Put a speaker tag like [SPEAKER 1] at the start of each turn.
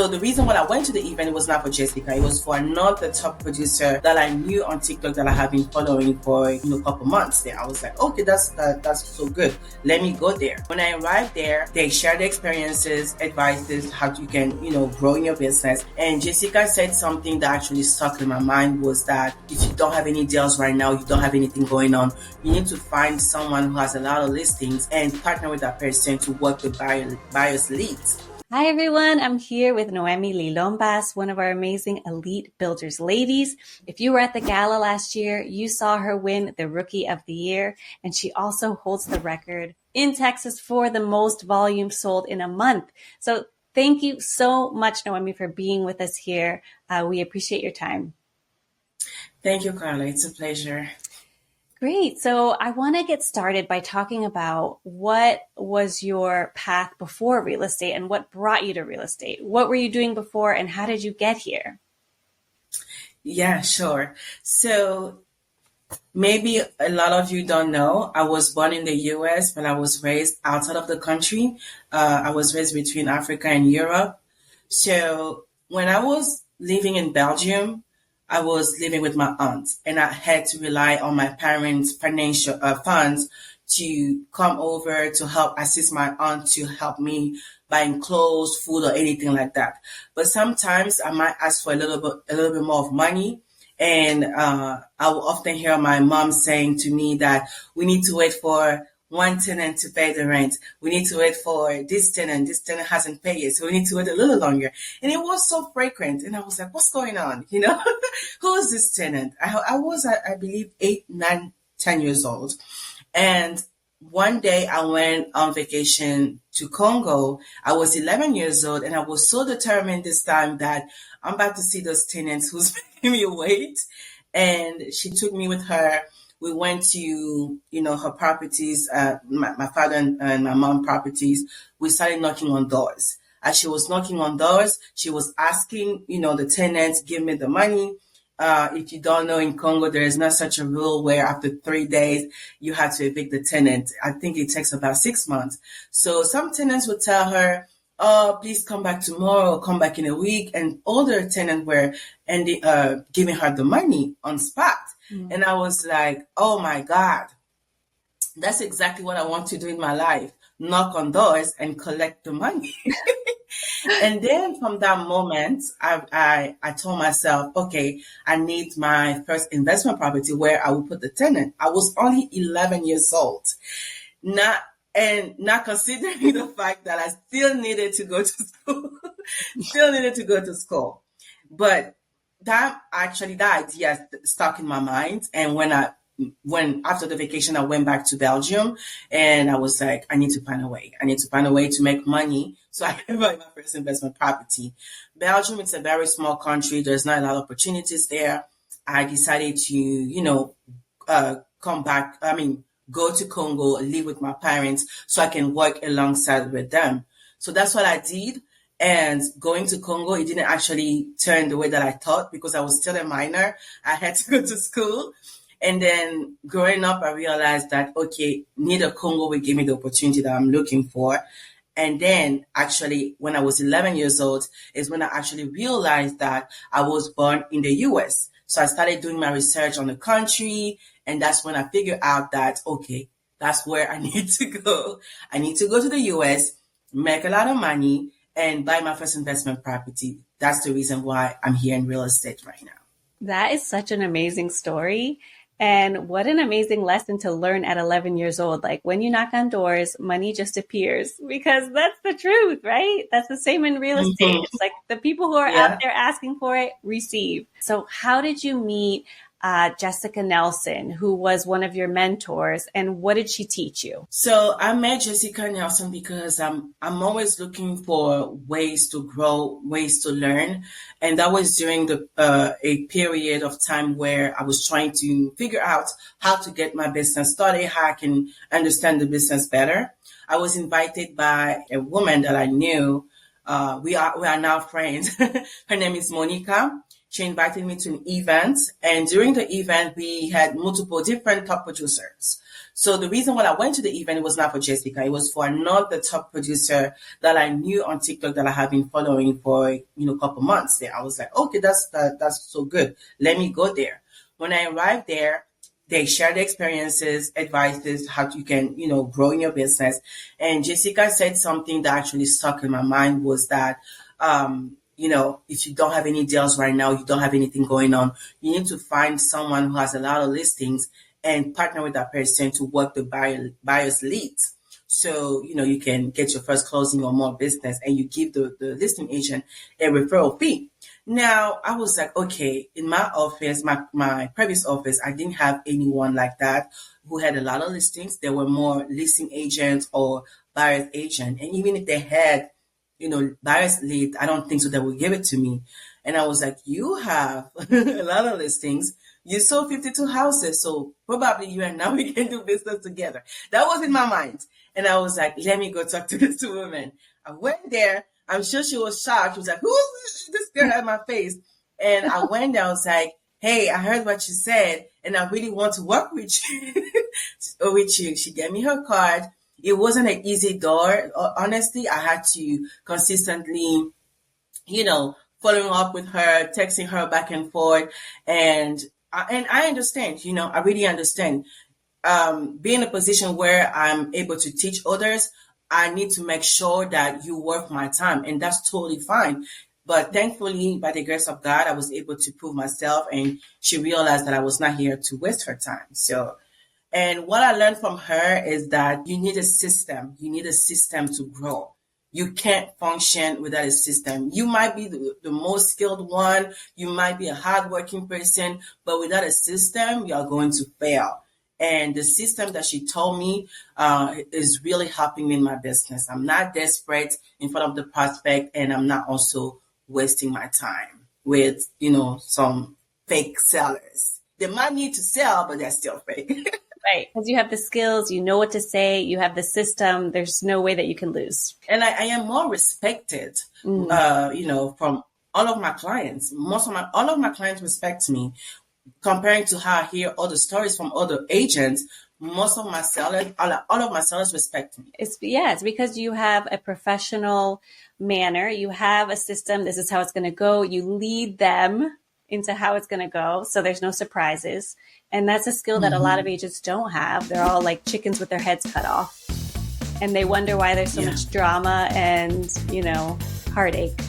[SPEAKER 1] So the reason why I went to the event was not for Jessica. It was for another top producer that I knew on TikTok that I have been following for a couple months there. I was like, okay, that's so good. Let me go there. When I arrived there, they shared experiences, advices, how you can, grow in your business. And Jessica said something that actually stuck in my mind was that if you don't have any deals right now, you don't have anything going on, you need to find someone who has a lot of listings and partner with that person to work with buyers leads.
[SPEAKER 2] Hi, everyone. I'm here with Noémile Lilomba, one of our amazing Elite Builders ladies. If you were at the gala last year, you saw her win the Rookie of the Year, and she also holds the record in Texas for the most volume sold in a month. So thank you so much, Noémile, for being with us here. We appreciate your time.
[SPEAKER 1] Thank you, Carla. It's a pleasure.
[SPEAKER 2] Great. So I want to get started by talking about what was your path before real estate and what brought you to real estate? What were you doing before and how did you get here?
[SPEAKER 1] Yeah, sure. So maybe a lot of you don't know, I was born in the US, but I was raised outside of the country. I was raised between Africa and Europe. So when I was living in Belgium, I was living with my aunt, and I had to rely on my parents' financial funds to come over to help assist my aunt to help me buying clothes, food, or anything like that. But sometimes I might ask for a little bit more of money. And I will often hear my mom saying to me that we need to wait for one tenant to pay the rent. We need to wait for this tenant. This tenant hasn't paid yet, so we need to wait a little longer. And it was so frequent. And I was like, what's going on? Who is this tenant? I was, I believe, 8, 9, 10 years old. And one day I went on vacation to Congo. I was 11 years old, and I was so determined this time that I'm about to see those tenants who's making me wait. And she took me with her. We went to, her properties, my father and my mom properties. We started knocking on doors. As she was knocking on doors, she was asking, the tenants, give me the money. If you don't know, in Congo, there is not such a rule where after 3 days, you have to evict the tenant. I think it takes about 6 months. So some tenants would tell her, oh, please come back tomorrow, come back in a week. And older tenants were giving her the money on spot. Mm-hmm. And I was like, oh my God, that's exactly what I want to do in my life. Knock on doors and collect the money. And then from that moment, I told myself, okay, I need my first investment property where I will put the tenant. I was only 11 years old. Not considering the fact that I still needed to go to school. But that idea stuck in my mind. And when after the vacation, I went back to Belgium, and I was like, I need to find a way. I need to find a way to make money so I can buy my first investment property. Belgium, it's a very small country. There's not a lot of opportunities there. I decided to, come back. Go to Congo, live with my parents so I can work alongside with them. So that's what I did. And going to Congo, it didn't actually turn the way that I thought because I was still a minor. I had to go to school. And then growing up, I realized that, okay, neither Congo will give me the opportunity that I'm looking for. And then actually, when I was 11 years old, is when I actually realized that I was born in the US. So I started doing my research on the country. And that's when I figured out that, okay, that's where I need to go. I need to go to the US, make a lot of money, and buy my first investment property. That's the reason why I'm here in real estate right now.
[SPEAKER 2] That is such an amazing story. And what an amazing lesson to learn at 11 years old. Like when you knock on doors, money just appears because that's the truth, right? That's the same in real estate. Mm-hmm. It's like the people who are out there asking for it receive. So how did you meet Jessica Nelson, who was one of your mentors, and what did she teach you?
[SPEAKER 1] So I met Jessica Nelson because I'm always looking for ways to grow, ways to learn, and that was during a period of time where I was trying to figure out how to get my business started, how I can understand the business better. I was invited by a woman that I knew. We are now friends. Her name is Monica. She invited me to an event, and during the event, we had multiple different top producers. So the reason why I went to the event was not for Jessica. It was for another top producer that I knew on TikTok that I have been following for, a couple months there. I was like, okay, that's so good. Let me go there. When I arrived there, they share the experiences, advices, how you can, grow in your business. And Jessica said something that actually stuck in my mind was that, if you don't have any deals right now, you don't have anything going on, you need to find someone who has a lot of listings and partner with that person to work the buyer's leads. So, you can get your first closing or more business, and you give the listing agent a referral fee. Now, I was like, okay, in my office, my previous office, I didn't have anyone like that who had a lot of listings. There were more listing agents or buyer's agent. And even if they had, buyer's lead, I don't think so they would give it to me. And I was like, you have a lot of listings. You sold 52 houses, so probably you and now we can do business together. That was in my mind. And I was like, let me go talk to this woman. I went there. I'm sure she was shocked. She was like, who's this girl at my face? And I went there. I was like, hey, I heard what you said, and I really want to work with you. She gave me her card. It wasn't an easy door. Honestly, I had to consistently, following up with her, texting her back and forth. And I understand, I really understand. Being in a position where I'm able to teach others, I need to make sure that you worth my time, and that's totally fine. But thankfully, by the grace of God, I was able to prove myself, and she realized that I was not here to waste her time. So, and what I learned from her is that you need a system. You need a system to grow. You can't function without a system. You might be the most skilled one. You might be a hardworking person, but without a system, you are going to fail. And the system that she told me is really helping me in my business. I'm not desperate in front of the prospect, and I'm not also wasting my time with, some fake sellers. They might need to sell, but they're still fake.
[SPEAKER 2] Right. Because you have the skills, you know what to say, you have the system. There's no way that you can lose.
[SPEAKER 1] And I am more respected, from all of my clients. All of my clients respect me. Comparing to how I hear other stories from other agents, most of my sellers, all of my sellers respect me.
[SPEAKER 2] It's because you have a professional manner. You have a system. This is how it's going to go. You lead them into how it's going to go. So there's no surprises. And that's a skill that a lot of agents don't have. They're all like chickens with their heads cut off. And they wonder why there's so much drama and, heartache.